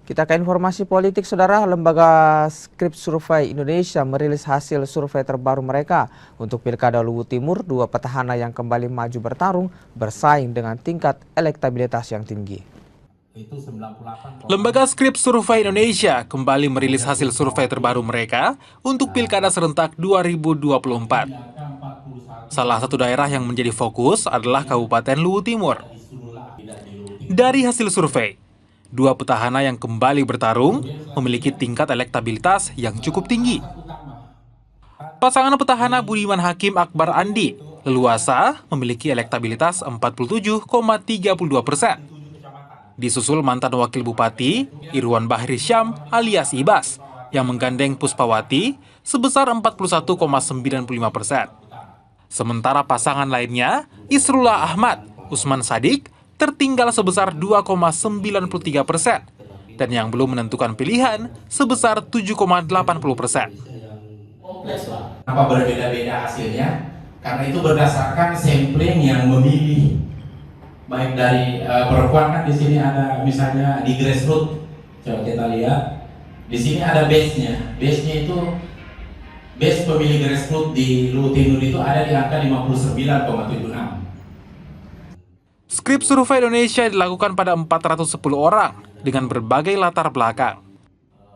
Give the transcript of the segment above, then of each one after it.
Kita ke informasi politik, saudara. Lembaga Skrip Survei Indonesia merilis hasil survei terbaru mereka untuk Pilkada Luwu Timur. Dua petahana yang kembali maju bertarung bersaing dengan tingkat elektabilitas yang tinggi. Lembaga Skrip Survei Indonesia kembali merilis hasil survei terbaru mereka untuk Pilkada serentak 2024. Salah satu daerah yang menjadi fokus adalah Kabupaten Luwu Timur. Dari hasil survei, dua petahana yang kembali bertarung memiliki tingkat elektabilitas yang cukup tinggi. Pasangan petahana Budiman Hakim Akbar Andi leluasa memiliki elektabilitas 47,32%. Disusul mantan Wakil Bupati Irwan Bahri Syam alias Ibas yang menggandeng Puspawati sebesar 41,95%. Sementara pasangan lainnya, Isrullah Ahmad, Usman Sadik, tertinggal sebesar 2,93% dan yang belum menentukan pilihan sebesar 7,80%. Kenapa berbeda-beda hasilnya? Karena itu berdasarkan sampling yang memilih. Baik dari perempuan, kan di sini ada misalnya di grassroots. Coba kita lihat. Di sini ada base-nya. Base-nya itu base pemilih grassroots di Luwu Timur itu ada di angka 59,76. Skrip Survei Indonesia dilakukan pada 410 orang dengan berbagai latar belakang.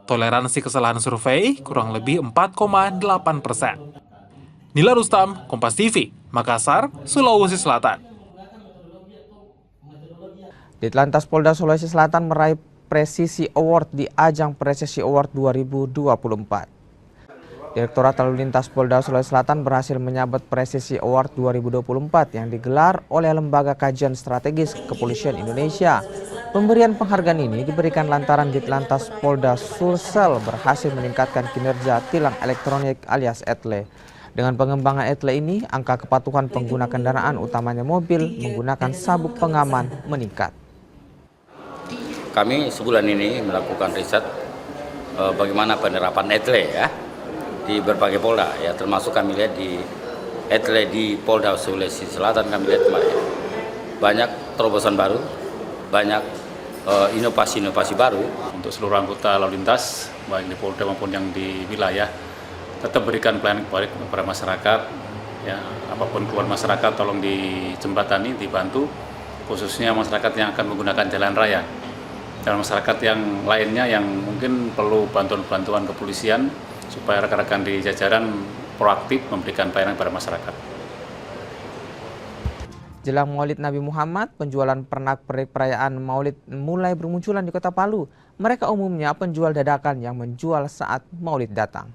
Toleransi kesalahan survei kurang lebih 4,8%. Nila Rustam, Kompas TV, Makassar, Sulawesi Selatan. Ditlantas Polda Sulawesi Selatan meraih Presisi Award di ajang Presisi Award 2024. Direktorat Lalu Lintas Polda Sulawesi Selatan berhasil menyabet Presisi Award 2024 yang digelar oleh Lembaga Kajian Strategis Kepolisian Indonesia. Pemberian penghargaan ini diberikan lantaran Ditlantas Polda Sulsel berhasil meningkatkan kinerja tilang elektronik alias ETLE. Dengan pengembangan ETLE ini, angka kepatuhan pengguna kendaraan utamanya mobil menggunakan sabuk pengaman meningkat. Kami sebulan ini melakukan riset bagaimana penerapan ETLE ya di berbagai Polda ya, termasuk kami lihat di ETLE di Polda Sulawesi Selatan. Kami lihat kemarin banyak terobosan baru, banyak inovasi-inovasi baru untuk seluruh anggota lalu lintas baik di Polda maupun yang di wilayah, tetap berikan pelayanan kepada masyarakat ya, apapun keluhan masyarakat tolong dijembatani, dibantu, khususnya masyarakat yang akan menggunakan jalan raya dan masyarakat yang lainnya yang mungkin perlu bantuan-bantuan kepolisian supaya rekan-rekan di jajaran proaktif memberikan pelayanan kepada masyarakat. Jelang Maulid Nabi Muhammad, penjualan pernak-pernik perayaan Maulid mulai bermunculan di Kota Palu. Mereka umumnya penjual dadakan yang menjual saat Maulid datang.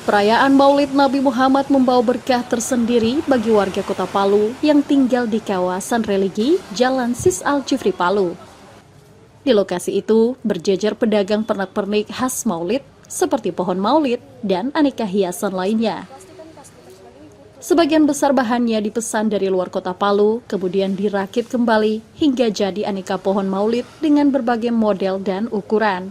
Perayaan Maulid Nabi Muhammad membawa berkah tersendiri bagi warga Kota Palu yang tinggal di kawasan religi Jalan Sis Al-Jufri Palu. Di lokasi itu berjejer pedagang pernak-pernik khas Maulid seperti pohon maulid dan aneka hiasan lainnya. Sebagian besar bahannya dipesan dari luar Kota Palu, kemudian dirakit kembali hingga jadi aneka pohon maulid dengan berbagai model dan ukuran.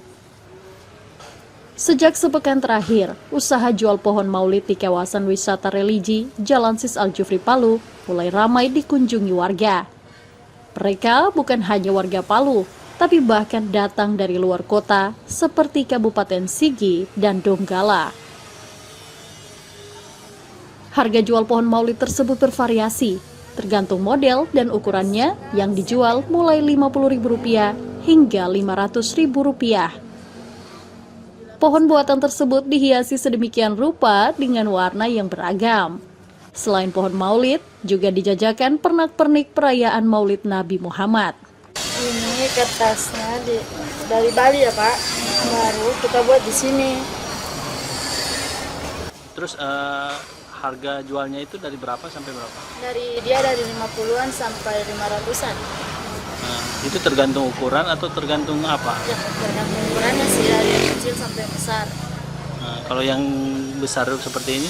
Sejak sepekan terakhir, usaha jual pohon maulid di kawasan wisata religi Jalan Sis Al-Jufri Palu mulai ramai dikunjungi warga. Mereka bukan hanya warga Palu, tapi bahkan datang dari luar kota seperti Kabupaten Sigi dan Donggala. Harga jual pohon maulid tersebut bervariasi, tergantung model dan ukurannya yang dijual mulai Rp50.000 hingga Rp500.000. Pohon buatan tersebut dihiasi sedemikian rupa dengan warna yang beragam. Selain pohon maulid, juga dijajakan pernak-pernik perayaan Maulid Nabi Muhammad. Ini kertasnya dari Bali ya Pak, baru kita buat di sini. Terus harga jualnya itu dari berapa sampai berapa? Dari 50-an sampai 500-an. Itu tergantung ukuran atau tergantung apa? Ya, tergantung ukurannya sih, dari yang kecil sampai yang besar. Kalau yang besar seperti ini?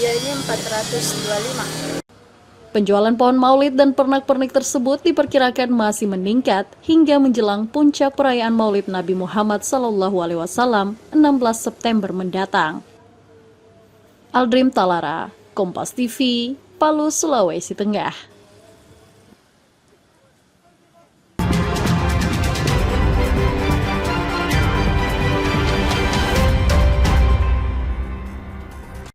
Dia ini 425. Penjualan pohon maulid dan pernak-pernik tersebut diperkirakan masih meningkat hingga menjelang puncak perayaan Maulid Nabi Muhammad SAW 16 September mendatang. Aldrim Talara, Kompas TV, Palu, Sulawesi Tengah.